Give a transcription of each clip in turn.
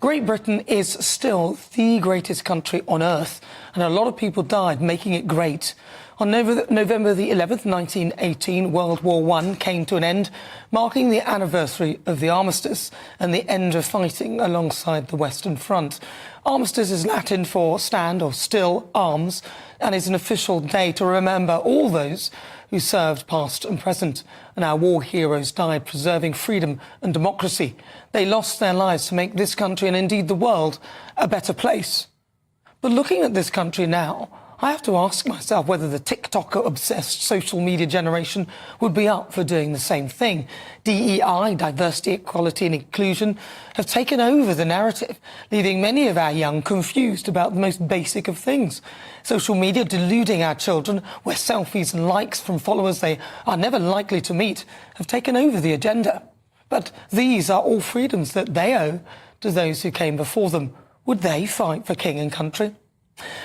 Great Britain is still the greatest country on earth, and a lot of people died making it great. On November the 11th, 1918, World War I came to an end, marking the anniversary of the armistice and the end of fighting alongside the Western Front. Armistice is Latin for stand or still arms, and is an official day to remember all those who served past and present, and our war heroes died preserving freedom and democracy. They lost their lives to make this country and indeed the world a better place. But looking at this country now, I have to ask myself whether the TikToker-obsessed social media generation would be up for doing the same thing. DEI, diversity, equality and inclusion, have taken over the narrative, leaving many of our young confused about the most basic of things. Social media deluding our children, where selfies and likes from followers they are never likely to meet have taken over the agenda. But these are all freedoms that they owe to those who came before them. Would they fight for king and country?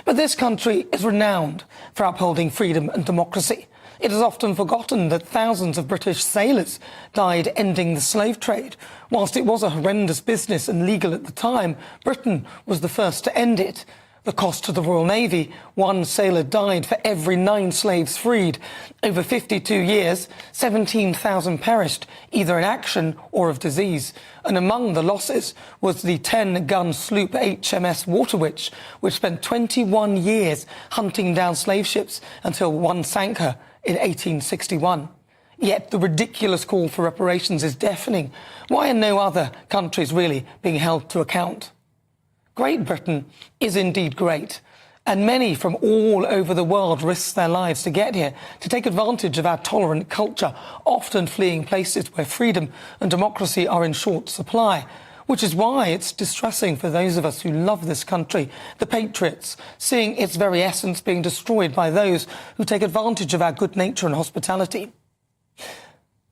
But this country is renowned for upholding freedom and democracy. It is often forgotten that thousands of British sailors died ending the slave trade. Whilst it was a horrendous business and legal at the time, Britain was the first to end it. The cost to the Royal Navy: one sailor died for every 9 slaves freed. Over 52 years, 17,000 perished, either in action or of disease. And among the losses was the 10-gun sloop HMS Waterwitch, which spent 21 years hunting down slave ships until one sank her in 1861. Yet the ridiculous call for reparations is deafening. Why are no other countries really being held to account? Great Britain is indeed great, and many from all over the world risk their lives to get here, to take advantage of our tolerant culture, often fleeing places where freedom and democracy are in short supply. Which is why it's distressing for those of us who love this country, the patriots, seeing its very essence being destroyed by those who take advantage of our good nature and hospitality.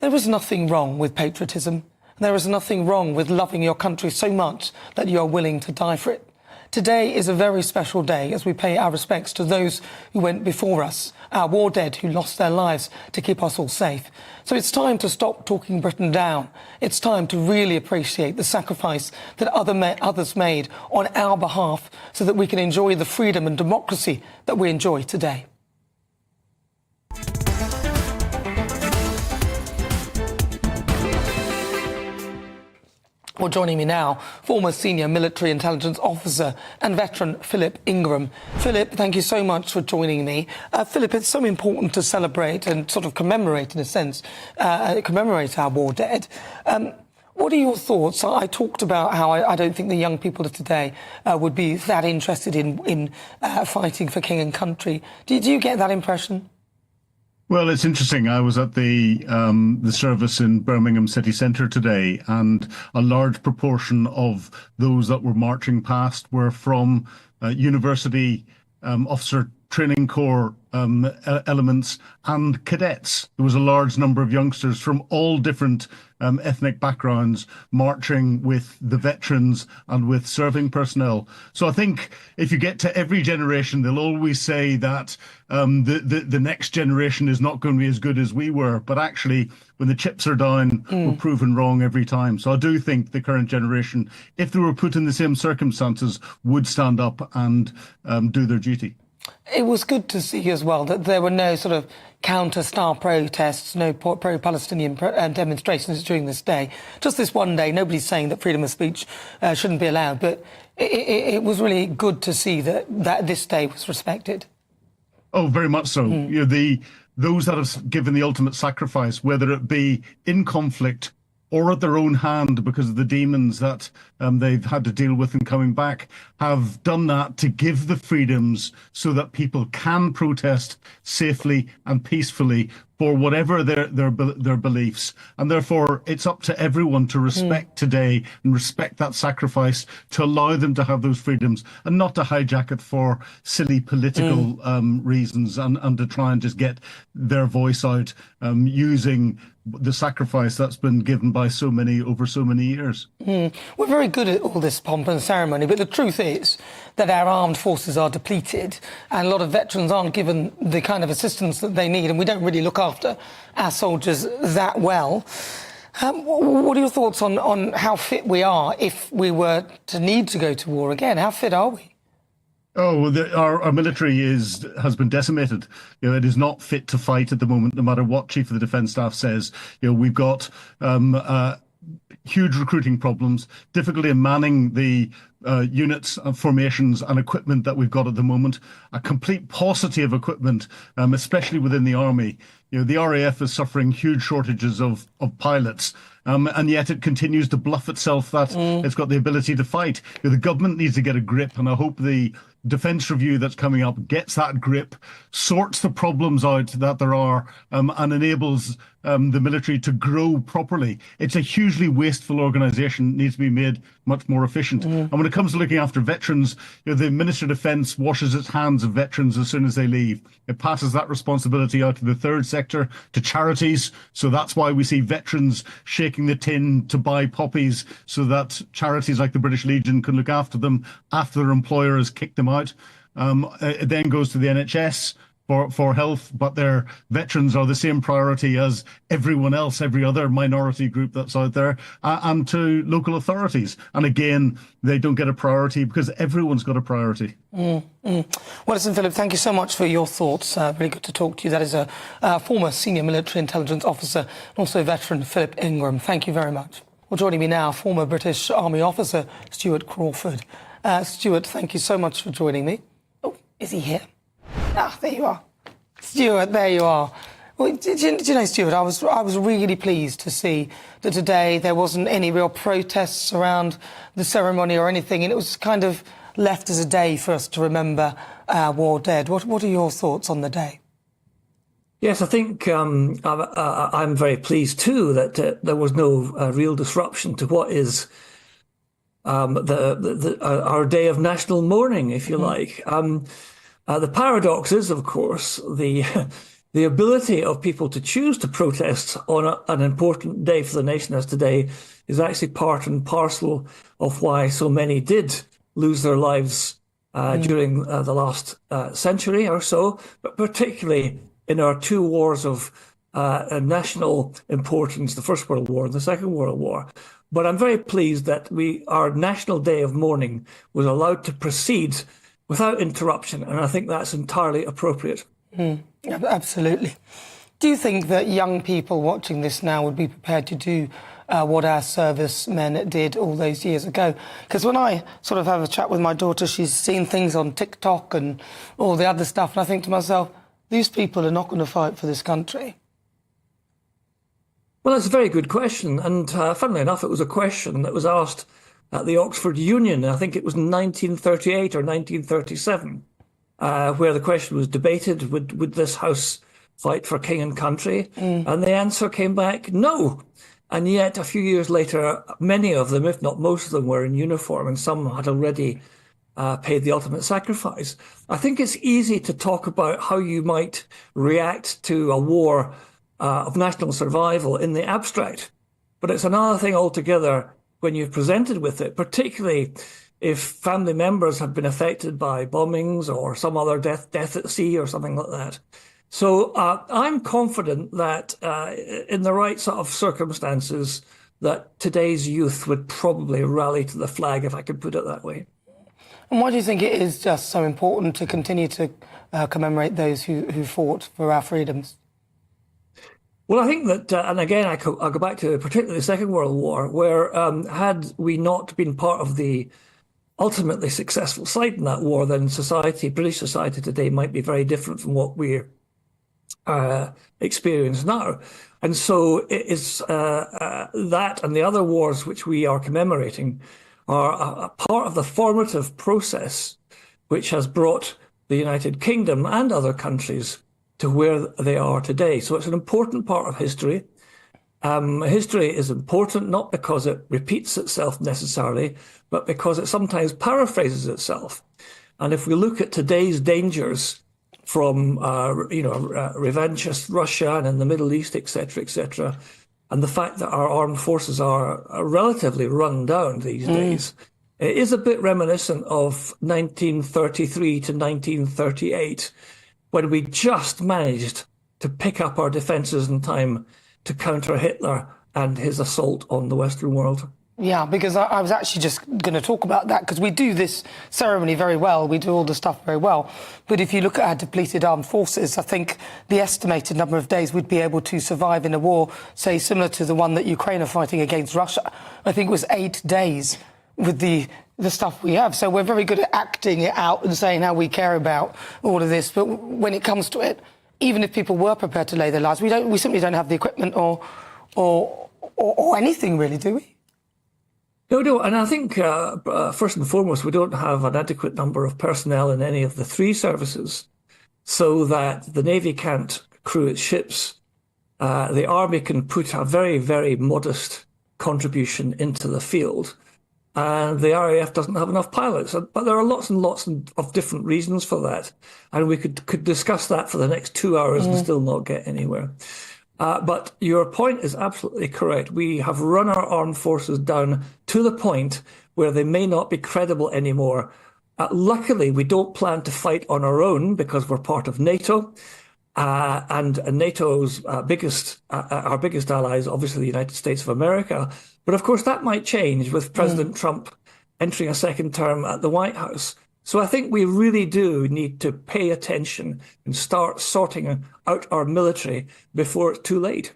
There is nothing wrong with patriotism. There is nothing wrong with loving your country so much that you are willing to die for it. Today is a very special day as we pay our respects to those who went before us, our war dead who lost their lives to keep us all safe. So it's time to stop talking Britain down. It's time to really appreciate the sacrifice that others made on our behalf so that we can enjoy the freedom and democracy that we enjoy today. Well, joining me now, former senior military intelligence officer and veteran Philip Ingram. Philip, thank you so much for joining me. Philip, it's so important to celebrate and sort of commemorate, in a sense, commemorate our war dead. What are your thoughts? I talked about how I don't think the young people of today would be that interested in fighting for king and country. Did you get that impression? Well, it's interesting. I was at the service in Birmingham city centre today, and a large proportion of those that were marching past were from university officer training corps elements and cadets. There was a large number of youngsters from all different ethnic backgrounds marching with the veterans and with serving personnel. So I think if you get to every generation, they'll always say that the next generation is not going to be as good as we were. But actually, when the chips are down, we're proven wrong every time. So I do think the current generation, if they were put in the same circumstances, would stand up and do their duty. It was good to see as well that there were no sort of counter-style protests, no pro-Palestinian demonstrations during this day. Just this one day, nobody's saying that freedom of speech shouldn't be allowed, but it was really good to see that this day was respected. Oh, very much so. You know, those that have given the ultimate sacrifice, whether it be in conflict or at their own hand because of the demons that they've had to deal with in coming back, have done that to give the freedoms so that people can protest safely and peacefully for whatever their beliefs. And therefore, it's up to everyone to respect today and respect that sacrifice, to allow them to have those freedoms and not to hijack it for silly political reasons and to try and just get their voice out using the sacrifice that's been given by so many over so many years. We're very good at all this pomp and ceremony, but the truth is that our armed forces are depleted and a lot of veterans aren't given the kind of assistance that they need, and we don't really look after our soldiers that well. What are your thoughts on how fit we are if we were to need to go to war again? How fit are we? Oh, our military has been decimated. It is not fit to fight at the moment, no matter what Chief of the Defence Staff says. We've got huge recruiting problems, difficulty in manning the units, formations and equipment that we've got at the moment, a complete paucity of equipment, especially within the army. The RAF is suffering huge shortages of pilots, and yet it continues to bluff itself that it's got the ability to fight. The government needs to get a grip, and I hope the defence review that's coming up gets that grip, sorts the problems out that there are, and enables the military to grow properly. It's a hugely wasteful organisation, needs to be made much more efficient. And when it comes to looking after veterans, the Ministry of Defence washes its hands of veterans as soon as they leave. It passes that responsibility out to the third sector, to charities. So that's why we see veterans shaking the tin to buy poppies so that charities like the British Legion can look after them after their employer has kicked them out. It then goes to the NHS for health, but their veterans are the same priority as everyone else, every other minority group that's out there, and to local authorities. And again, they don't get a priority because everyone's got a priority. Well, listen, Philip, thank you so much for your thoughts. Really good to talk to you. That is a former senior military intelligence officer, and also veteran Philip Ingram. Thank you very much. Well, joining me now, former British Army officer Stuart Crawford. Stuart, thank you so much for joining me. Oh, is he here? Ah, there you are. Stuart, there you are. Well, did you know, Stuart, I was really pleased to see that today there wasn't any real protests around the ceremony or anything, and it was kind of left as a day for us to remember our war dead. What are your thoughts on the day? Yes, I think I'm very pleased too that there was no real disruption to what is our day of national mourning, if you like. The paradox is, of course, the ability of people to choose to protest on an important day for the nation as today is actually part and parcel of why so many did lose their lives during the last century or so, but particularly in our two wars of national importance, the First World War and the Second World War. But I'm very pleased that our National Day of Mourning was allowed to proceed without interruption, and I think that's entirely appropriate. Absolutely. Do you think that young people watching this now would be prepared to do what our servicemen did all those years ago? Because when I sort of have a chat with my daughter, she's seen things on TikTok and all the other stuff, and I think to myself, these people are not going to fight for this country. Well, that's a very good question, and funnily enough, it was a question that was asked at the Oxford Union. I think it was 1938 or 1937, where the question was debated, would this House fight for king and country? And the answer came back, no. And yet, a few years later, many of them, if not most of them, were in uniform, and some had already paid the ultimate sacrifice. I think it's easy to talk about how you might react to a war of national survival in the abstract, but it's another thing altogether when you're presented with it, particularly if family members have been affected by bombings or some other death at sea or something like that. So I'm confident that in the right sort of circumstances, that today's youth would probably rally to the flag, if I could put it that way. And why do you think it is just so important to continue to commemorate those who fought for our freedoms? Well, I think that, and again, I'll go back to particularly the Second World War, where had we not been part of the ultimately successful side in that war, then British society today might be very different from what we experience now. And so it is that and the other wars which we are commemorating are a part of the formative process which has brought the United Kingdom and other countries to where they are today. So it's an important part of history. History is important not because it repeats itself necessarily, but because it sometimes paraphrases itself. And if we look at today's dangers from, revanchist Russia and in the Middle East, etc., and the fact that our armed forces are relatively run down these days, it is a bit reminiscent of 1933 to 1938, when we just managed to pick up our defences in time to counter Hitler and his assault on the Western world. Yeah, because I was actually just going to talk about that, because we do this ceremony very well. We do all the stuff very well. But if you look at our depleted armed forces, I think the estimated number of days we'd be able to survive in a war, say, similar to the one that Ukraine are fighting against Russia, I think was 8 days with the stuff we have. So we're very good at acting it out and saying how we care about all of this. But when it comes to it, even if people were prepared to lay their lives, we simply don't have the equipment or anything really, do we? No, and I think first and foremost, we don't have an adequate number of personnel in any of the three services, so that the Navy can't crew its ships. The Army can put a very, very modest contribution into the field, and the RAF doesn't have enough pilots. But there are lots and lots of different reasons for that, and we could discuss that for the next 2 hours and still not get anywhere. But your point is absolutely correct. We have run our armed forces down to the point where they may not be credible anymore. Luckily, we don't plan to fight on our own because we're part of NATO. And NATO's our biggest ally is obviously the United States of America. But of course, that might change with President Trump entering a second term at the White House. So I think we really do need to pay attention and start sorting out our military before it's too late.